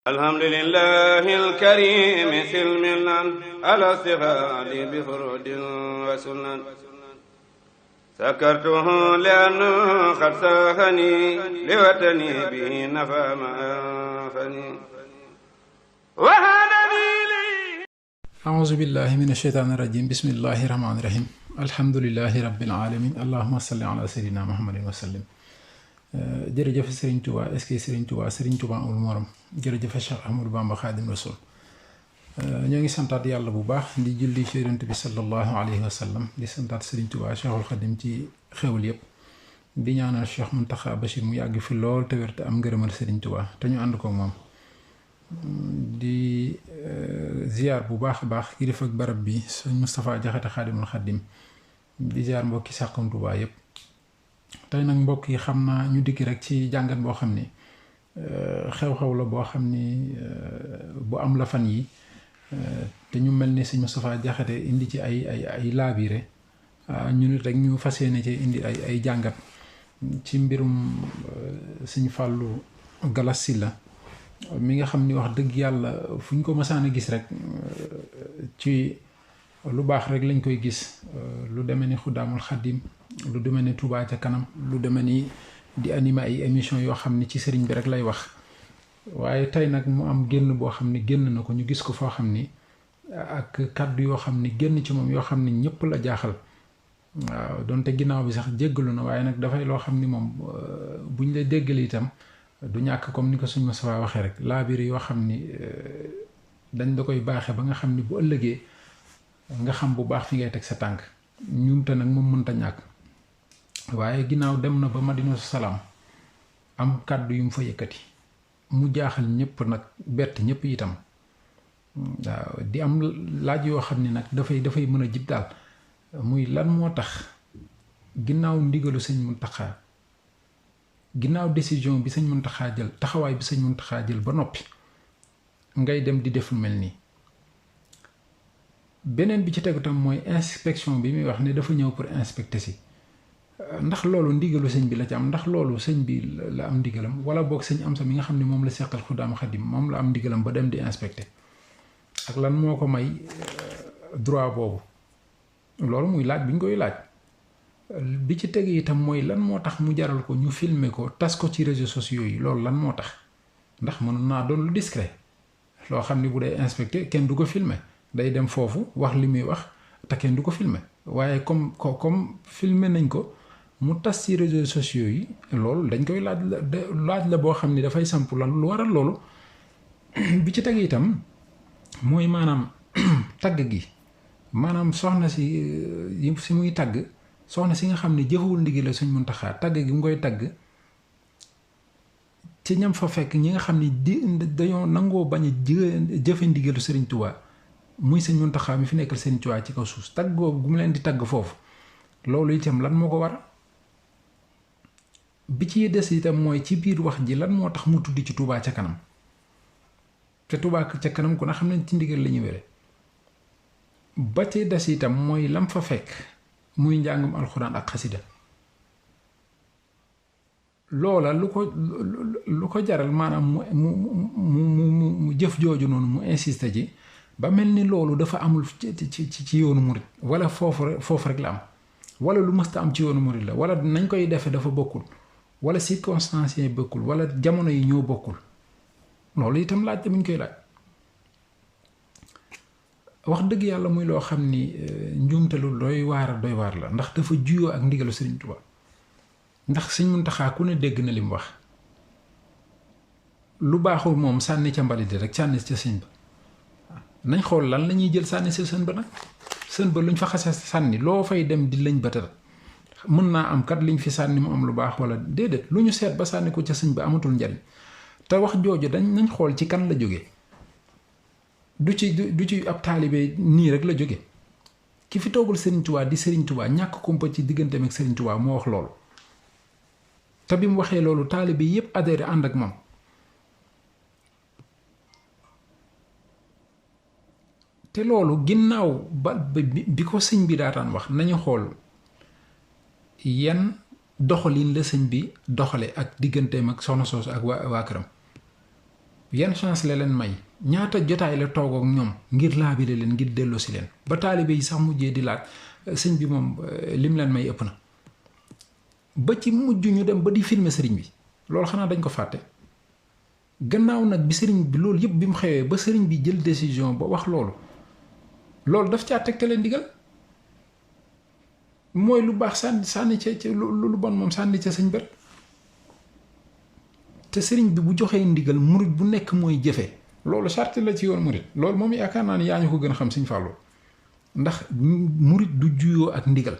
alhamdulillahi alkarimi silmilan ala stighaali bi furudin wa sunan sakartuhu li'anna qad saxani liwatani bihi nafa ma anfani wa hadani li a'uuzu billahi mina shaytaani rajiim bismillahi rahmaani rahiim alhamdulillahi rabbil aalamiin allahumma salli ala sayyidina muhammadin wa sallim. jërëjëf Serigne Touba est-ce que Serigne Touba amul morom jërëjëf Cheikh Ahmadou Bamba Xaadim Rasul. ñoo ngi santaat yàlla bu baax di julli ci Yonent bi sallallahu alayhi wa sallam di santaat Serigne Touba Cheikhul Xadim ci xewul yëpp di ñaanal Cheikh Mountakha Bachir mu yàgg fi lool te wér te am ngërëmal Serigne Touba te ñu ànd ko moom. di ziar bu baax a baax kilifa ak barab bi sëñ Moustapha Jaxate Xaadimul Xadim di ziar mbokki Saxum Touba yëpp. tey nag mbokk yi xam naa ñu dikki rek ci jàngat boo xam ni xew-xew la boo xam ni bu am la fan yi te ñu mel ni sëñ Moustapha Jaxate indi ci ay laabire ñu nit rek ñu fas yéene ci indi ay jàngat ci mbirum sëñ Fàllu Galas Silla mi nga xam ni wax dëgg yàlla fu ñu ko mësaan a gis rek ci lu baax rek lañ koy gis lu demee ni Xuddaamul Xadim lu demee ni Touba ca kanam lu demee ni di animer ay émission yoo xam ni ci sëriñ bi rek lay wax. waaye tey nag mu am génn boo xam ni génn na ko ñu gis ko foo xam ni ak kàddu yoo xam ni génn ci moom yoo xam ni ñëpp la jaaxal. waaw donte ginnaaw bi sax jéggalu na waaye nag dafay loo xam ni moom buñ la déggali itam du ñàkk comme ni ko suñ Moustapha waxee rek laabir yoo xam ni dañ la koy baaxee ba nga xam ni bu ëllëgee nga xam bu baax fi ngay teg sa tànk ñumte nag moom mënta ñàkk. waaye ginnaaw dem na ba Madina Salaam am kàddu yu mu fa yëkkati mu jaaxal ñëpp nag bett ñëpp itam waaw di am laaj yoo xam ne nag dafay mën a jib daal muy lan moo tax ginnaaw ndigalu sëñ Muntaxa ginnaaw décision bi sëñ Muntaxa jël taxawaay bi sëñ Muntaxa jël ba noppi ngay dem di def lu mel nii. beneen bi ci tegu tam mooy inspection bi muy wax ne dafa ñëw pour inspecter si ndax loolu ndigalu sëñ bi la ci am ndax loolu sëñ bi la am ndigalam wala boog sëñ Amsa mi nga xam ne moom la seqal Xuddaamul Xadim moom la am ndigalam ba dem di inspecter ak lan moo ko may droit boobu loolu muy laaj bi ñu koy laaj. bi ci teg itam mooy lan moo tax mu jaral ko ñu filmer ko tas ko ci réseaux sociaux yi loolu lan moo tax ndax mënoon naa doon lu discret loo xam ne bu dee inspecter kenn du ko filmer day dem foofu wax li muy wax te kenn du ko filmer waaye comme filmer nañ ko mu tas ci réseaux sociaux yi loolu dañ koy laaj la boo xam ni dafay samp lan lu waral loolu. bi ci teg itam mooy maanaam tagg gi maanaam soxna si muy tagg soxna si nga xam ne jëfewul ndigal la Sëñ Muntaxa tagg gi mu koy tagg ci ñam fa fekk ñi nga xam ne dañoo nangoo bañ a jëfe ndigalu Sëriñ Tuubaa muy Sëñ Muntaxa mi fi nekkal Sëriñ Tuubaa ci kaw suuf tagg googu gu mu leen di tagg foofu loolu itam lan moo ko war. bi ci des itam mooy ci biir wax ji lan moo tax mu tudd ci Touba ca kanam te Touba ca kanam ku na xam ne ci ndigal la ñu wére ba ci des itam mooy lam fa fekk muy njàngum alxuraan ak xasida loola lu ko jaral maanaam mu jëf jooju noonu mu insisté ji ba mel ni loolu dafa amul ci yoonu murit wala foofu rek la am wala lu mësta am ci yoonu murit la wala nañ koy defe dafa bokkul wala circonstances yi bokkul wala jamono yi ñoo bokkul loolu itam laaj buñ koy laaj. wax dëgg yàlla muy loo xam ni njuumte lu doy waar la ndax dafa juyoo ak ndigalu Sëriñ Tuubaa ndax Sëñ Muntaxaa ku ne dégg na li mu wax lu baaxul moom sànni ca mbalit rek sànni ca sëñ ba nañ xool lan la ñuy jël sànni sa sën ba nag sën ba luñ fa xase sànni loo fay dem di lañ bëtal mën naa am kat liñ fi sànni mu am lu baax wala déedéet lu ñu seet ba sànni ko ca sëñ ba amatul njariñ te wax jooju nañ xool ci kan la jóge du ci ab taalibe nii rek la jóge ki fi toogul Sëriñ Tuubaa di Sëriñ Tuubaa ñàkk kumpa ci digganteem ak Sëriñ Tuubaa moo wax loolu te bi mu waxee loolu taalibe yépp adhéré ànd ak moom te loolu ginnaaw bi ko sëñ bi daataan wax nañu xool yan doxalin la sëñ bi doxale ak digganteem ak soxna soosu ak waa këram yan chance la leen may, ñaata jotaay la toog ak ñoom ngir laabire leen, ngir delloosi leen, ba taalibe yi sax mujjee di laaj sëñ bi moom lim leen may ëpp na. ba ci mujj ñu dem ba di filmer sëriñ bi, loolu xanaa dañ ko fàtte. gannaaw nag bi sëriñ bi loolu yëpp bi mu xewee ba sëriñ bi jël décision ba wax loolu daf caa tegtale ndigal. mooy lu baax sànni ca lu bon moom sànni ca sëñ bët. te sëriñ bi bu joxee ndigal murit bu nekk mooy jëfe, loolu charte la ci yoon murit. loolu moom yaakaar naa ne yaa ñu ko gën a xam sëñ Fallou, ndax murit du juyoo ak ndigal.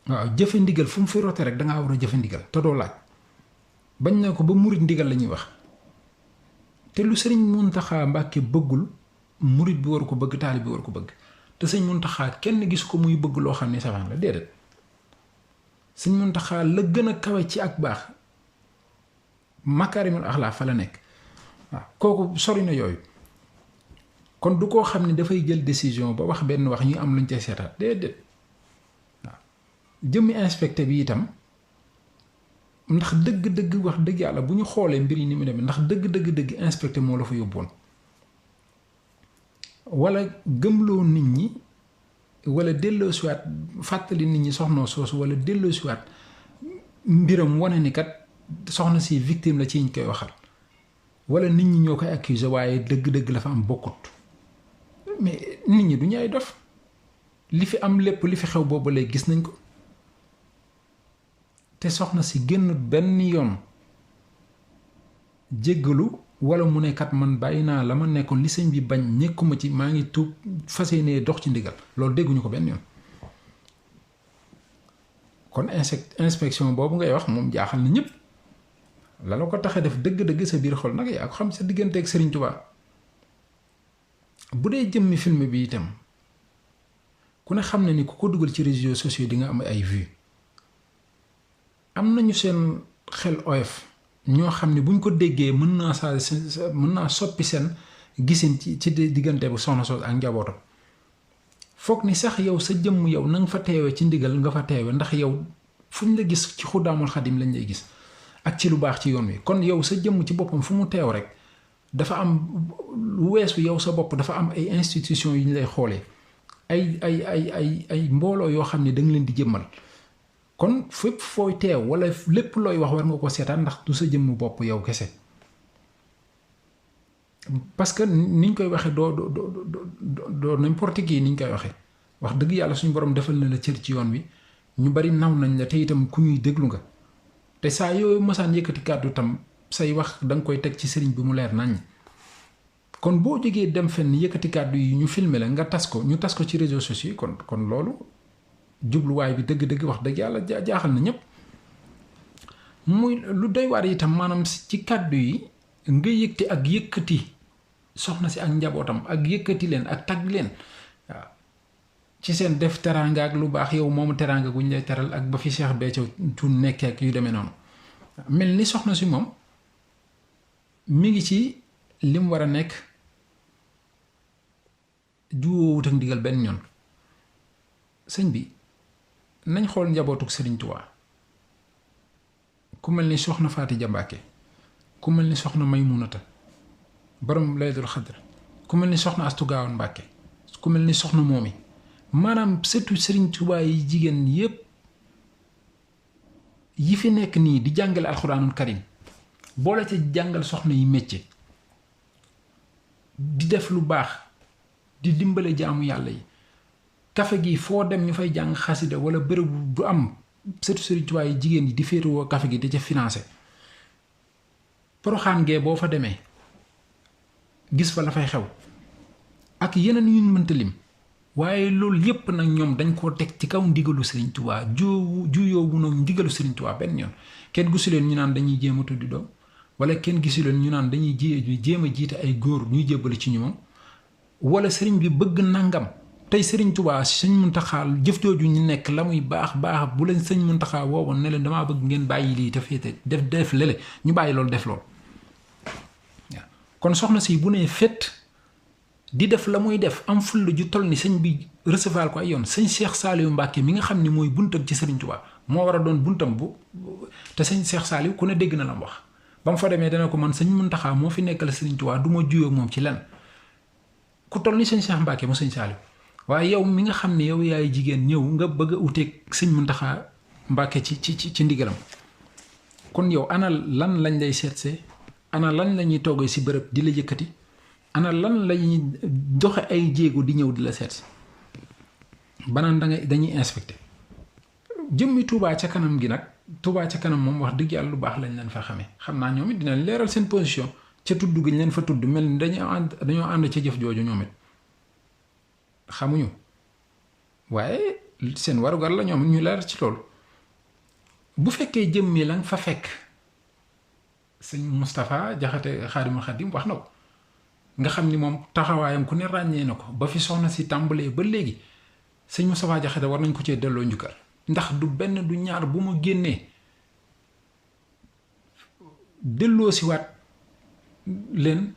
waaw jëfe ndigal fu mu fi rote rek dangaa war a jëfe ndigal te doo laaj. bañ na ko ba murit ndigal la ñuy wax. te lu sëriñ Muntaxa Mbàkke bëggul murit bi war ko bëgg, taalib bi war ko bëgg. te sëñ Muntaxa kenn gis ko muy bëgg loo xam ne safaan la, déedéet. sëñ Muntaxa la gën a kawe ci ak baax, makaarimul axlaaq fa la nekk. waaw kooku sori na yooyu. kon du koo xam ne dafay jël décision ba wax benn wax ñu am luñ cay seetaat, déedéet. waaw jëmmi inspecté bi itam, ndax dëgg-dëgg wax dëgg yàlla bu ñu xoolee mbir yi ni mu demee, ndax dëgg inspecté moo la fa yóbboon. wala gëmloo nit ñi, wala delloosiwaat fàttali nit ñi soxna soosu, wala delloosiwaat mbiram wane ni kat soxna si victime la ci ñu koy waxal, wala nit ñi ñoo koy accuser waaye dëgg-dëgg la fa am bokkut. mais nit ñi du ñu ay dof, li fi am lépp li fi xew boobu lay gis nañ ko. te soxna si génn benn yoon jéggalu wala mu ne kat man bàyyi naa la ma nekkoon, li sëñ bi bañ nekkuma ci, maa ngi tuub fas yéenee dox ci ndigal, loolu dégguñu ko benn yoon. kon inspection boobu ngay wax moom jaaxal na ñëpp. la la ko tax a def dëgg-dëgg sa biir xol nag yaa ko xam, sa diggante ak Serigne Touba. bu dee jëmmi film bi itam ku ne xam na ni ku ko dugal ci réseaux sociaux di nga am ay vues. am nañu seen xel oyof ñoo xam ne buñ ko déggee mën naa soppi seen gisin ci diggante bu soxna soos ak njabootam. foog ni sax yow sa jëmm yow na nga fa teewe ci ndigal nga fa teewe, ndax yow fuñ la gis ci Xudaamul Xadim lañ lay gis ak ci lu baax ci yoon wi. kon yow sa jëmm ci boppam fu mu teew rek dafa am lu weesu yow sa bopp, dafa am ay institutions yu ñu lay xoolee, ay mbooloo yoo xam ne da nga leen di jëmmal. kon fépp fooy teew wala lépp looy wax war nga ko seetaan, ndax du sa jëmm bopp yow kese. parce que niñ koy waxee doo n'importe qui niñ koy waxee. wax dëgg yàlla suñu borom defal na la cër ci yoon wi, ñu bari naw nañ la te itam ku ñuy déglu nga. te saa yooyu mosaan yëkkati kàddu tam say wax da nga koy teg ci sëriñ bi mu leer nañ. kon boo jógee dem fenn yëkkati kàddu yi ñu filmer la nga tas ko, ñu tas ko ci réseaux sociaux yi, kon loolu jubluwaay bi dëgg-dëgg wax dëgg yàlla jaaxal na ñëpp. muy lu doy waar itam maanaam ci kàddu yi nga yëkkati soxna si ak njabootam ak yëkkati leen ak tagg leen waaw ci seen def teraanga ak lu baax, yow moomu teraanga guñ lay teral ak ba fi Cheikh Béthio Thioune nekkee ak yu demee noonu. mel ni soxna si moom mi ngi ci lim war a nekk, juwoowut ak ndigal benn yoon. sëñ bi nañ xool njabootuk Serigne Touba, ku mel ni soxna Faati Ja Mbàkke, ku mel ni soxna Maymunata borom Laylatul Xadr, ku mel ni soxna Astu Gaawan Mbàkke, ku mel ni soxna Moomi, maanaam surtout Serigne Touba yi jigéen yépp yi fi nekk nii di jàngale alxuraanul karim, boole ca jàngal soxna yi métier, di def lu baax, di dimbale jaamu yàlla yi. kafe gi foo dem ñu fay jàng xasida wala bërëb du am surtout Serigne Touba yi jigéen yi di féetewoo kafe gi di ca financé. Poroxaan gee boo fa demee gis fa la fay xew ak yeneen yuñ mënta lim, waaye loolu yépp nag ñoom dañ koo teg ci kaw ndigalu Serigne Touba, juyoowu nag ndigalu Serigne Touba benn yoon. kenn gisu leen ñu naan dañuy jéem a tuddi doom, wala kenn gisu leen ñu naan dañuy jéem a jiite ay góor ñuy jébbali ci ñoom, wala sëriñ bi bëgg nangam. tey Serigne Touba sëñ Muntaxa jëf jooju ñu nekk la muy baax bu leen sëñ Muntaxa woowoon ne leen damaa bëgg ngeen bàyyi lii te féete def lele ñu bàyyi loolu def loolu. waaw kon soxna si bu nee fet di def la muy def am fulla ju toll ni sëñ bi recevoir ko ay yoon. sëñ Cheikh Saliou Mbacke mi nga xam ne mooy buntam ci Serigne Touba moo war a doon buntam te sëñ Cheikh Saliou ku ne dégg na la mu wax ba mu fa demee dana ko man sëñ Muntaxa moo fi nekkal sëriñ Tuubaa du ma juyoo moom ci lenn ku toll ni sëñ Cheikh Mbacke mu sëñ Saliou waaye yow mi nga xam ne yow yaay jigéen ñëw nga bëgg a uteeg sëñ Muntaxa Mbacke ci ndigalam kon yow ana lan lañ lay seetsee ana lan la ñuy toogee si bërëb di la yëkkati ana lan lañuy doxe ay jéego di ñëw di la seetsi banaan dañuy inspecté jëmmi Touba ca kanam gi nag Touba ca kanam moom wax dëgg yàlla lu baax lañ leen fa xamee xam naa ñoom it dinañ leeral seen position ca tudd gi ñu leen fa tudd mel ni dañoo ànd ca jëf jooju ñoom it xamuñu waaye seen warugar la ñoom ñu leeral ci loolu bu fekkee jëmmi la nga fa fekk sëñ Moustapha Jaxate Xaadimul Xaadim wax na ko nga xam ni moom taxawaayam ku ne ràññee na ko ba fi soxna si tàmbalee ba léegi sëñ Moustapha Jaxate war nañ ko cee delloo njukkal ndax du benn du ñaar bu mu génnee delloo si waat leen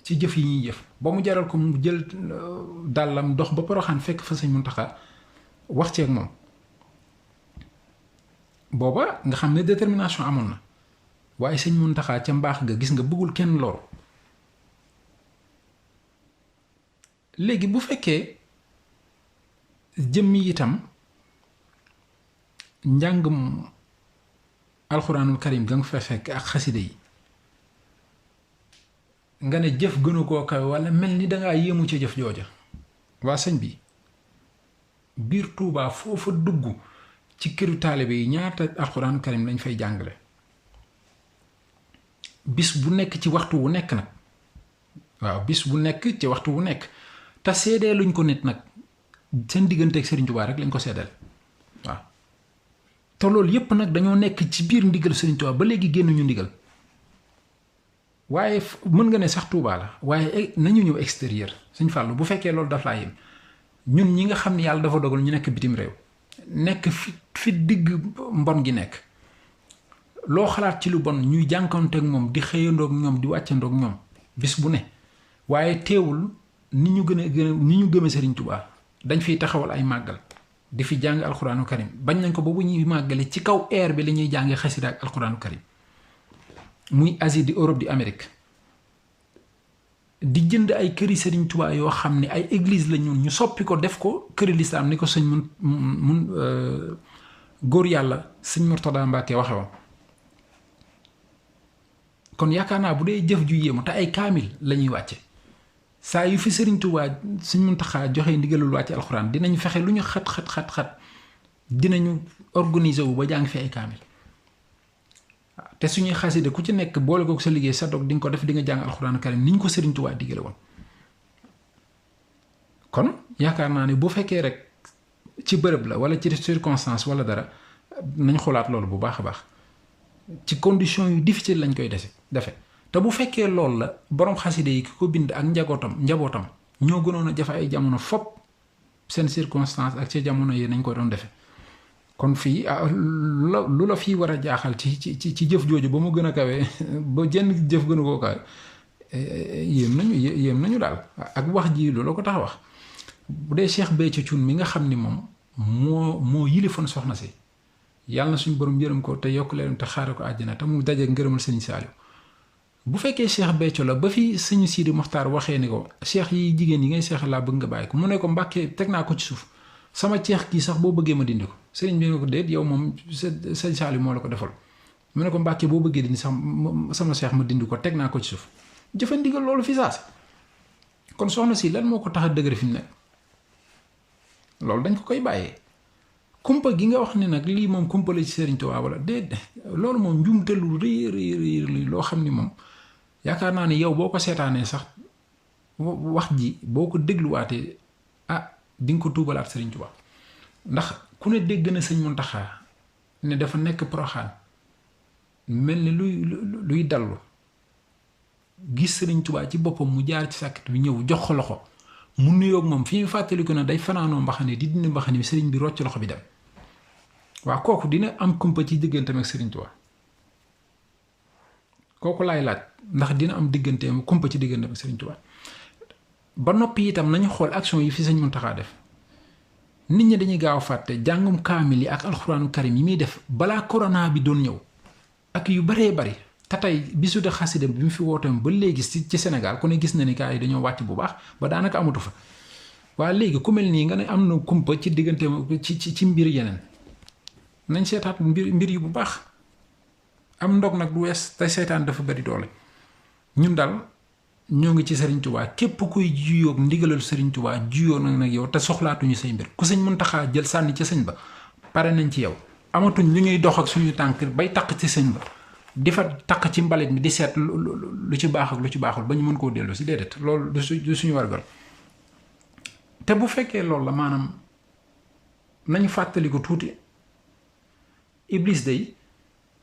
ci jëf yi ñuy jëf ba mu jaral ko mu jël dàllam dox ba Poroxaan fekk fa sëñ Muntaxa wax ceeg moom booba nga xam ne détermination amoon na waaye sëñ Muntaxa ca mbaax ga gis nga bëggul kenn loru léegi bu fekkee jëmmi itam njàngum alxuraanul karim ga nga fa fekk ak xaside yi nga ne jëf gënu koo kawe walla mel ni dangaa yéemu ca jëf jooja waa sëñ bi biir Tuubaa foofa dugg ci këru taalibe yi ñaata alxuraanul karim lañ fay jàngale bis bu nekk ci waxtu wu nekk nag waaw bis bu nekk ci waxtu wu nekk te seedee luñ ko nit nag seen digganteeg Sëriñ Tuubaa rek lañ ko seedeel waaw te loolu yépp nag dañoo nekk ci biir ndigal Sëriñ Tuubaa ba léegi génnuñu ndigal waaye mën nga ne sax Tuubaa la waaye nañu ñëw extérieur Sëñ Fàllu bu fekkee loolu daf laa yem ñun ñi nga xam ne yàlla dafa dogal ñu nekk bitim réew nekk fi digg mbon gi nekk loo xalaat ci lu bon ñuy jànkanteeg moom di xëyandoog ñoom di wàccandoog ñoom bis bu ne waaye teewul ni ñu gëme Sëriñ Tuubaa dañ fiy taxawal ay màggal di fi jàng alxuraanu karim bañ nañ ko ba bu ñuy màggale ci kaw air bi la ñuy jàngee xasida ak alxuraanu karim muy Asie di Europe di Amérique di jënd ay këri Sëriñ Tuubaa yoo xam ne ay église la ñun ñu soppi ko def ko këri lislaam ni ko sëñ mun góor yàlla sëñ Murtada Mbàkke waxe woon kon yaakaar naa bu dee jëf ju yéemu te ay kaamil la ñuy wàcce saa yu fi Sëriñ Tuubaa Sëñ Muntaxaa joxe ndigalul wàcce alxuraan dinañ fexe lu ñu xat dinañu organiser wu ba jàng fi ay kaamil te suñuy xasida ku ci nekk boole ko sa liggéey sa dog di nga ko def di nga jàng alxuraan karim ni ñu ko Sëriñ Tuubaa digale woon kon yaakaar naa ne bu fekkee rek ci bërëb la wala ci circonstance wala dara nañ xoolaat loolu bu baax a baax ci condition yu difficile lañ koy defe te bu fekkee loolu la boroom xaside yi ki ko bind ak njabootam ñoo gënoon a jafe ay jamono fopp seen circonstance ak ci jamono yi nañ ko doon defe kon fii lu la fii war a jaaxal ci jëf jooju ba mu gën a kawe ba jenn jëf gënu koo kawe yéem nañu daal ak wax ji lu la ko tax a wax bu dee Cheikh Béthio Thioune mi nga xam ni moom moo yilifoon soxna si yàlla na suñu borom yërëm ko te yokk leen te xaare ko àjjana te mu daje ngërëmal Sëriñ Saaliw bu fekkee Cheikh Béthio la ba fi sëñ Sidi Moxtaar waxee ni ko cheikh yi jigéen yi ngay seexal laa bëgg nga bàyyi ko mu ne ko Mbàkke teg naa ko ci suuf sama ceex kii sax boo bëggee ma dindi ko sëriñ bi ne ko déet yow moom sëñ Saaliw moo la ko defal mu ne ko Mbàkke boo bëggee dindi sax sama cheikh ma dindi ko teg naa ko ci suuf jëfandigal loolu fi saas kon soxna si lan moo ko tax a dëgër fi mu nekk loolu dañ ko koy bàyyee kumpa gi nga wax ne nag lii moom kumpa la ci Sëriñ Tuubaa wala déet loolu moom njuumte lu rëy loo xam ni moom yaakaar naa ne yow boo ko seetaanee sax wax ji boo ko dégluwaatee di nga ko tuubalaat Sëriñ Tuubaa ndax ku ne dégg na sëñ Muntaxaa ne dafa nekk Poroxaan mel ni luy dallu gis Sëriñ Tuubaa ci boppam mu jaar ci sàkkit bi ñëw jox ko loxo mu nuyoog moom fi ñu fàttaliku ne day fanaanoo mbaxane di dindi mbaxane bi sëriñ bi rocc loxo bi dem waaw kooku dina am kumpa ci digganteem ak Sëriñ Tuubaa kooku laay laaj ndax dina am digganteem kumpa ci digganteem ak Sëriñ Tuubaa ba noppi itam nañu xool action yi fi sëñ Muntaxaa def nit ñi dañuy gaaw fàtte jàngum kaamil yi ak alxuraanu karim yi muy def balaa corona bi doon ñëw ak yu baree bari te tey bisu de xasida bi mu fi wooteem ba léegi ci Sénégal ku ne gis na ni gaa yi dañoo wàcc bu baax ba daanaka amatu fa waa léegi ku mel nii nga ne am na kumpa ci diggante ci mbir yeneen nañ seetaat mbir yi bu baax am ndog nag du wees te seytaan dafa bari doole ñun daal ñoo ngi ci Serigne Touba képp kuy juyoog ndigalal Serigne Touba juyoo nag yow te soxlaatuñu say mbir ku sëñ Muntaxa jël sànni ci sëñ ba pare nañ ci yow amatuñ lu ñuy dox ak suñu tànk bay taq ci sëñ ba di fa taq ci mbalit mi di seet lu ci baax ak lu ci baaxul ba ñu mën koo dellu si déedéet loolu du suñu wargal te bu fekkee loolu la maanaam nañu fàttali ko tuuti Iblis day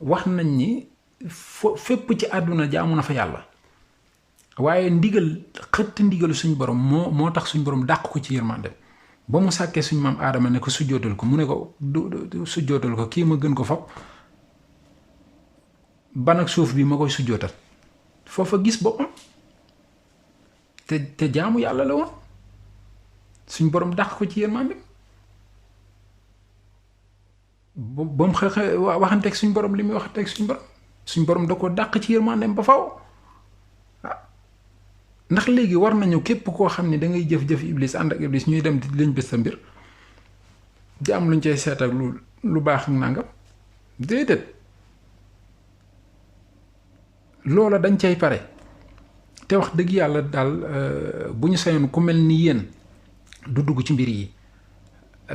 wax nañ ni fépp ci àdduna jaamu na fa yàlla waaye xëtt ndigalu suñ borom moo tax suñ borom dàq ko ci yërmande ba mu sàkkee suñ maam aadama ne ko sujjootal ko mu ne ko du sujjootal ko kii ma gën ko fab ban ak suuf bi ma koy sujjootal foofa gis boppam te jaamu yàlla la woon suñ borom dàq ko ci yërmande ba mu xeex waxanteeg suñ borom li muy waxanteeg suñ borom da ko dàq ci yërmandeem ba faw ndax léegi war nañu képp koo xam ne da ngay jëf-jëf iblis ànd ak iblis ñuy dem di lañ bés sa mbir di am luñ cay seet ak lu baax ak nangam déedéet loola dañ cay pare te wax dëgg yàlla daal bu ñu sañoon ku mel ni yéen du dugg ci mbir yi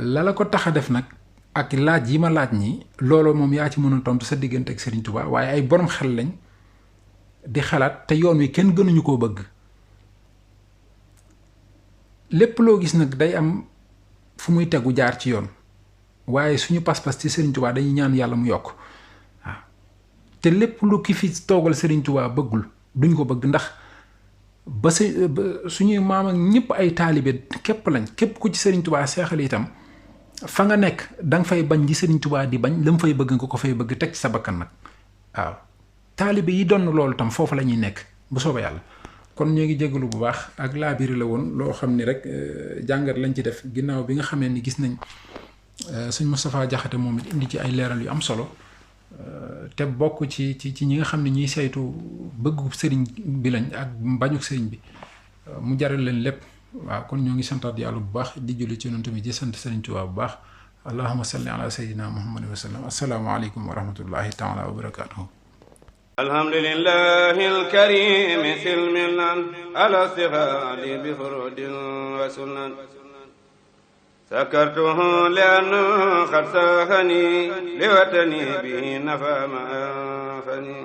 la ko tax a def nag ak laaj yi ma laaj ñi looloo moom yaa ci mën a tontu sa diggante ak Serigne Touba waaye ay borom xel lañ di xalaat te yoon wi kenn gënuñu koo bëgg lépp loo gis nag day am fu muy tegu jaar ci yoon waaye suñu pas-pas ci Serigne Touba dañuy ñaan yàlla mu yokk waaw te lépp lu ki fi toogal Serigne Touba bëggul duñ ko bëgg ndax ba suñuy maam ak ñëpp ay taalibe képp lañ képp ku ci Serigne Touba seexal itam fa nga nekk danga fay bañ di Serigne Touba di bañ la mu fay bëgg nga ko fay bëgg teg ci sa bakkan nag waaw taalibe yi doon loolu tam foofu la ñuy nekk bu soobee yàlla kon ñoo ngi jégalu bu baax ak laabiri la woon loo xam ni rek jàngat lañ ci def ginnaaw bi nga xamee ni gis nañ sëñ Moustapha Diakhaté moom it indi ci ay leeral yu am solo te bokk ci ñi nga xam ne ñuy saytu bëggu sëriñ bi lañ ak bañuk sëriñ bi mu jaral leen lépp waaw kon ñoo ngi santaat yàlla bu baax di julli ci noonu tamit di sant sëriñ Tuubaa bu baax allahumma salli ala sayyidina muhammadin wa sallam assalaamu aleykum wa rahmatullahi taala wa barakatuhu alhamdulillahi alkarimi silmilan ala sihadi bi furudin wa sunan سكرته لأنه قد ساخني لوطني به نفى ما أنفني